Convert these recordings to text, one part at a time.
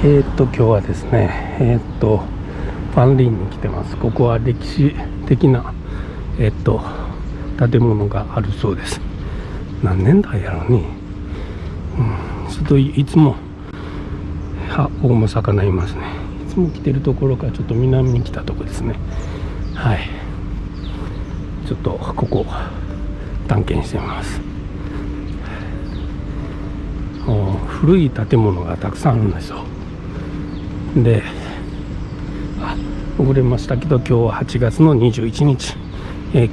今日はですね、ファンリーンに来てます。ここは歴史的な、建物があるそうです。何年代やろうね。ちょっといつも、ここも魚いますね。いつも来てるところからちょっと南に来たところですね。はい。ちょっとここ探検してみます。古い建物がたくさんあるんですよ。で、遅れましたけど、今日は8月の21日、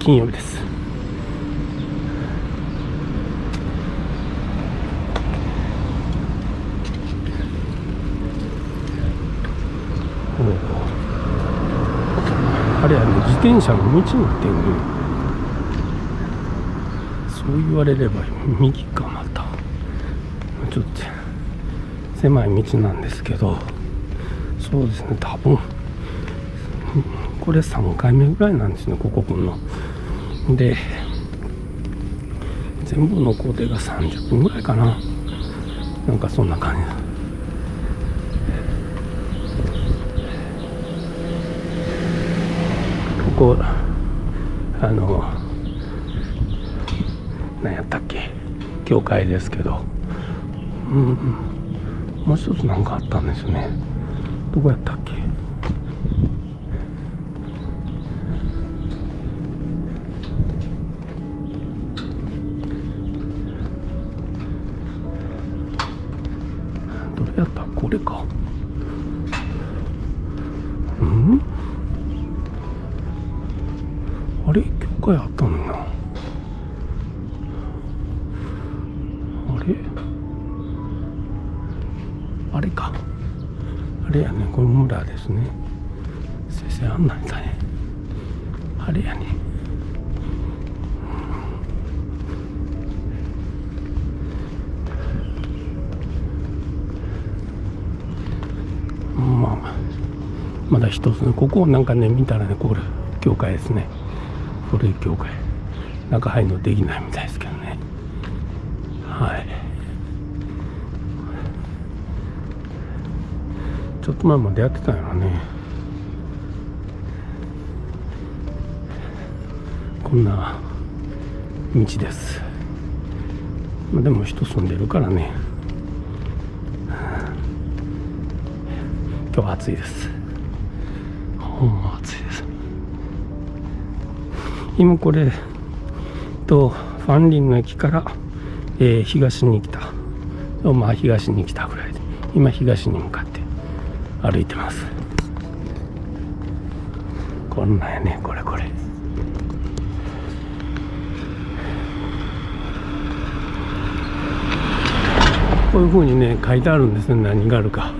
金曜日です。あれはね、自転車の道になってるね。そう言われれば右か。またちょっと狭い道なんですけど、そうですね、多分これ3回目ぐらいなんですね、ここ来るので。全部の工程が30分ぐらいかな、なんかそんな感じ。ここ何やったっけ、教会ですけど、もう一つなんかあったんですよね。どこやったっけ。どれやった？これか。あれ、教会あったのにな。あれか。あれやね、これ村ですね。先生案内だね。あれやね。まだ一つね、ここをなんかね見たらね、これ教会ですね。古い教会。中入るのできないみたいですけどね。はい。ちょっと前までやってたんやろね。こんな道です。でも人住んでるからね。今日は暑いです。ほんま暑いです。今これファンリンの駅から、東に来た。東に来たぐらいで、今東に向かって歩いてます。こんなんやね、これ。こういう風にね書いてあるんですね、何があるか。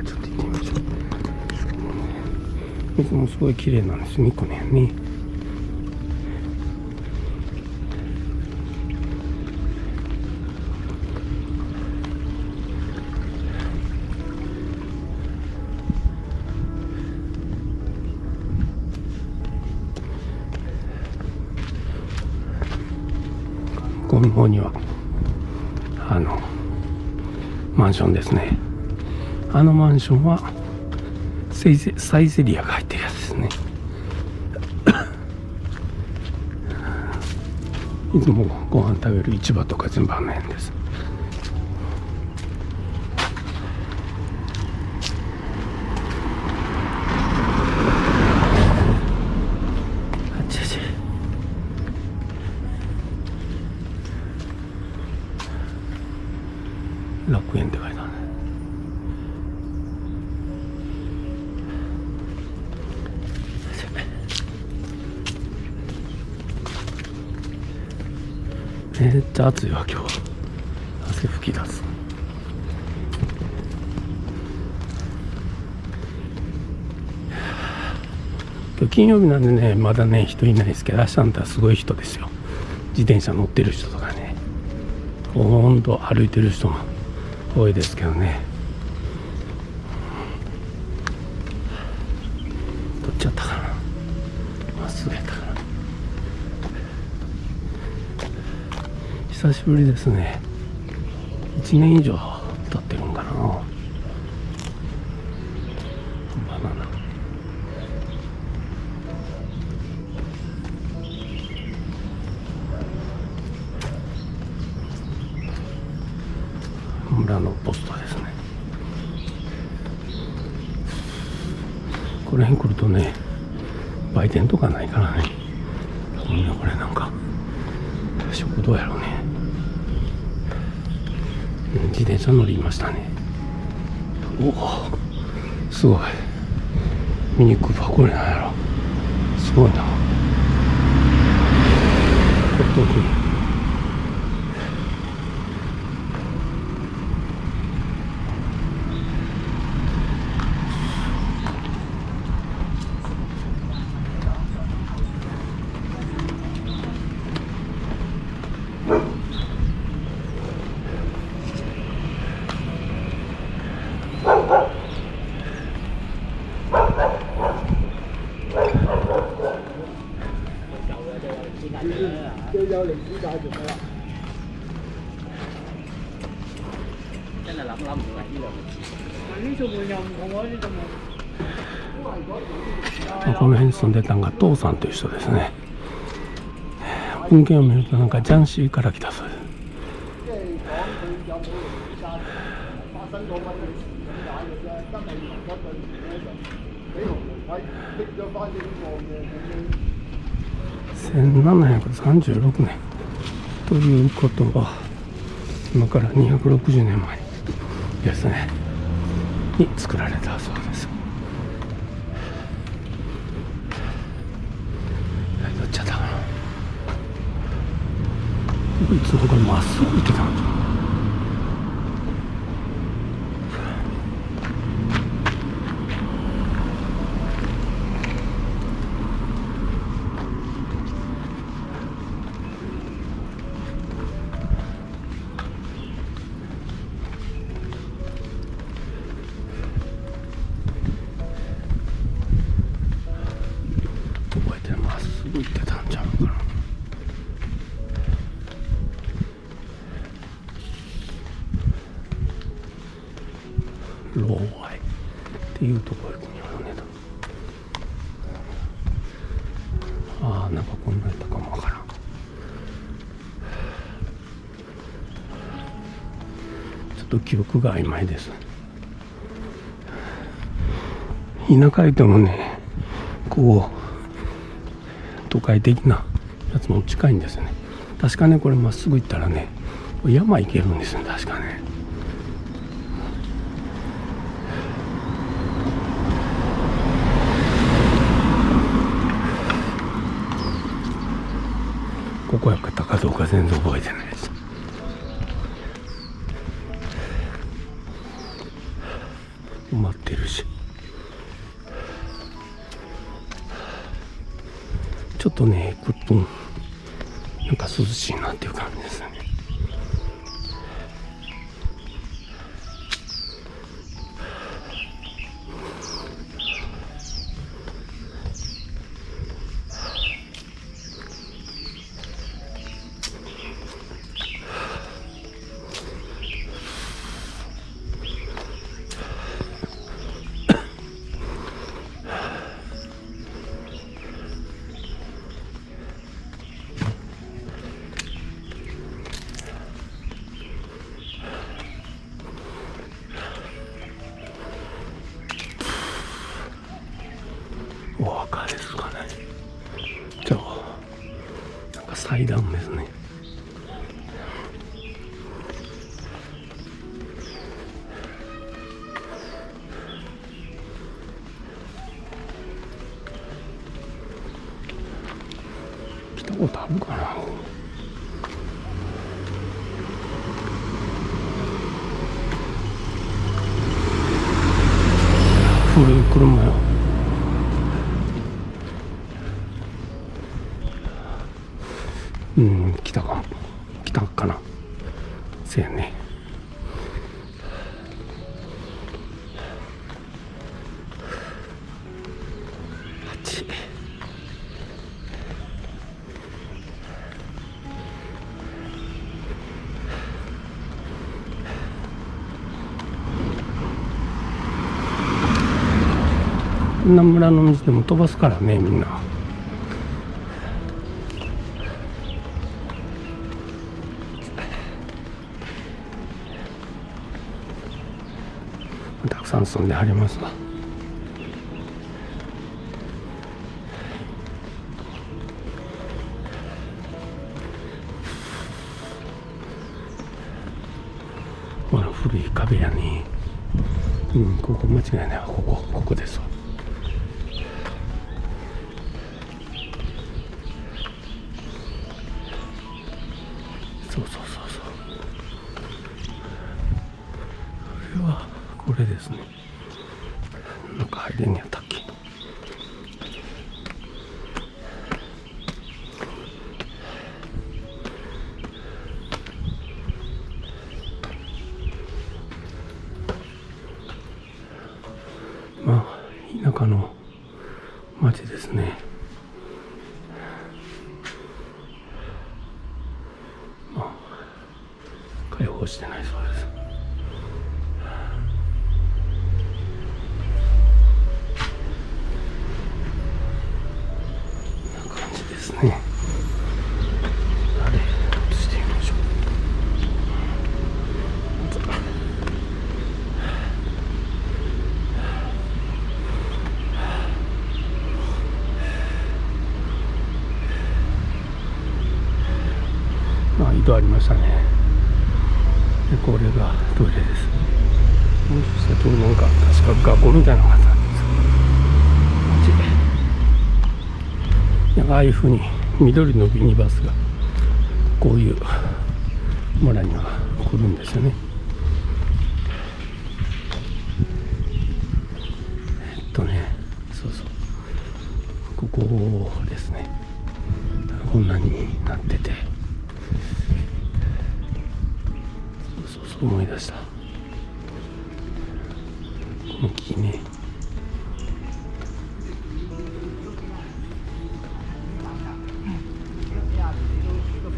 ちょっと行ってみましょう。水もすごい綺麗なんですね、この辺ね。向こうの方にはマンションですね。マンションはサイゼリアが入ってるやつですね。いつもご飯食べる市場とか全部あの辺です。楽園って書いてあるね。めっちゃ暑いわ今日。汗吹き出す。今日金曜日なんでね、まだね人いないですけど、明日あんたらすごい人ですよ。自転車乗ってる人とかね、ほんと歩いてる人も多いですけどね。どっちやったかな、まっすぐやったかな。久しぶりですね。1年以上経ってるんかな。バナナ。村のポストですね。この辺来るとね、売店とかないからね。みんなこれなんか食堂やろうね。自転車乗りましたね。おお、すごい。ミニクーパーこれなんやろ。すごいな。本当に。この辺に住んでたんが父さんという人ですね。文献を見るとなんかジャンシーから来たそうです。1736年ということは今から260年前ですねに作られたそうです。どっちだったかな。いつもこれまっすぐ行ってたんだ。行ってたんちゃうかな。ローワイっていうところにあるね。ああ、なんかこんなやったかもわからん。ちょっと記憶が曖昧です。田舎へともね、こう都会的なやつも近いんですよね。確かね、これまっすぐ行ったらね、山行けるんですよね、確かね。ここやったかどうか全然覚えてないです。埋まってるし、ちょっとね、くっとなんか涼しいなっていう感じですね。お分かりですかね。じゃあなんか祭壇ですね。来たことあるかな。古い車よ。来たかも。来たかな。せやね。8。あんな村の道でも飛ばすからね、みんな。たくさん住んではりますわ。この古い壁やね。ここ間違いないわ。ここですわ。そう。これですね。なんか入れんやったっけ。まあ田舎の町ですね。まあ開放してないそうです。ね、あれ映してみましょう。井戸ありましたね。でこれがトイレです。もう先になんか確か学校みたいなのがあったんです。なんかああいうふうに緑のミニバスがこういう村には来るんですよね。そうここですね。こんなになってて、そう思い出した。この木ね。ど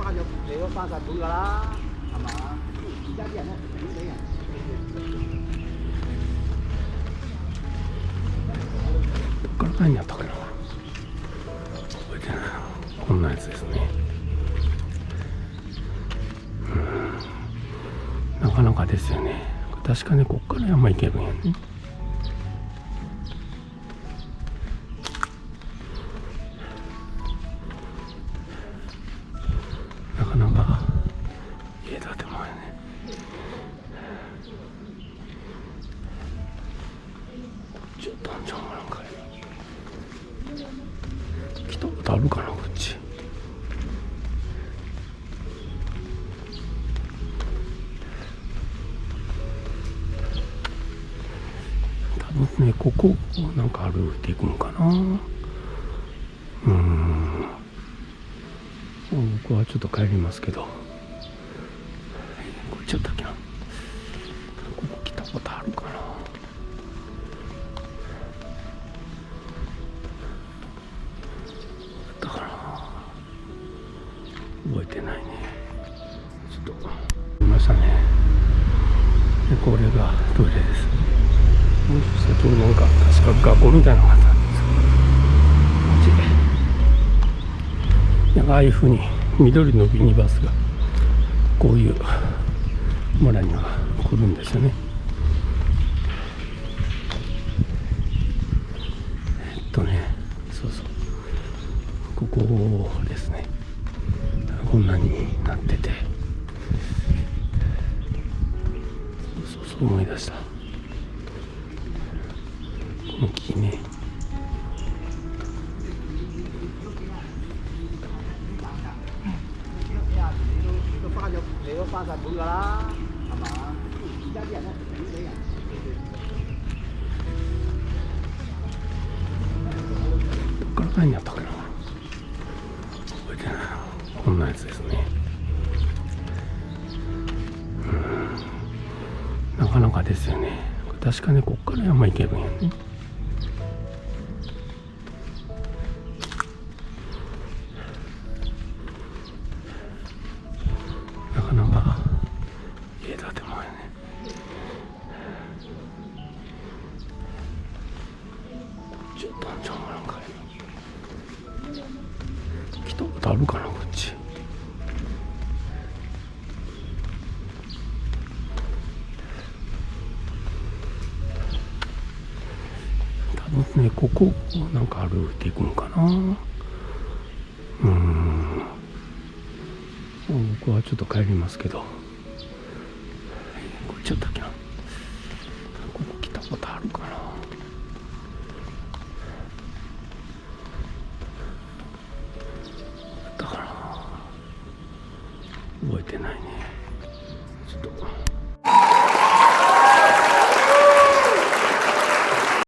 っから何やったかな、覚えてないな。こんなやつですね。なかなかですよね。確かね、こっから山行けるんやね。なかなか家建てもやね。こっちやったんちゃうかなんか来たことあるかな、こっち。多分ね、ここなんか歩いていくのかな。僕はちょっと帰りますけど、こっちやったっけな。ここ来たことあるかな。だから覚えてないね。ちょっと見ましたね。でこれがトイレです。もう先になんか確か学校みたいなのがあったんです。なんかああいうふうに緑のミニバスがこういう村には来るんですよね。そうここですね。こんなになってて、そう思い出した。この木ね。どっから何やったかな、覚えてないな。こんなやつですね。なかなかですよね。確かね、こっから山行けるんやね。なかなか家建てもやね。こっちね、ここなんか歩いていくんかな。僕はちょっと帰りますけど、こっちやったっけな。ここ来たことあるかな。だから覚えてないね。ちょっと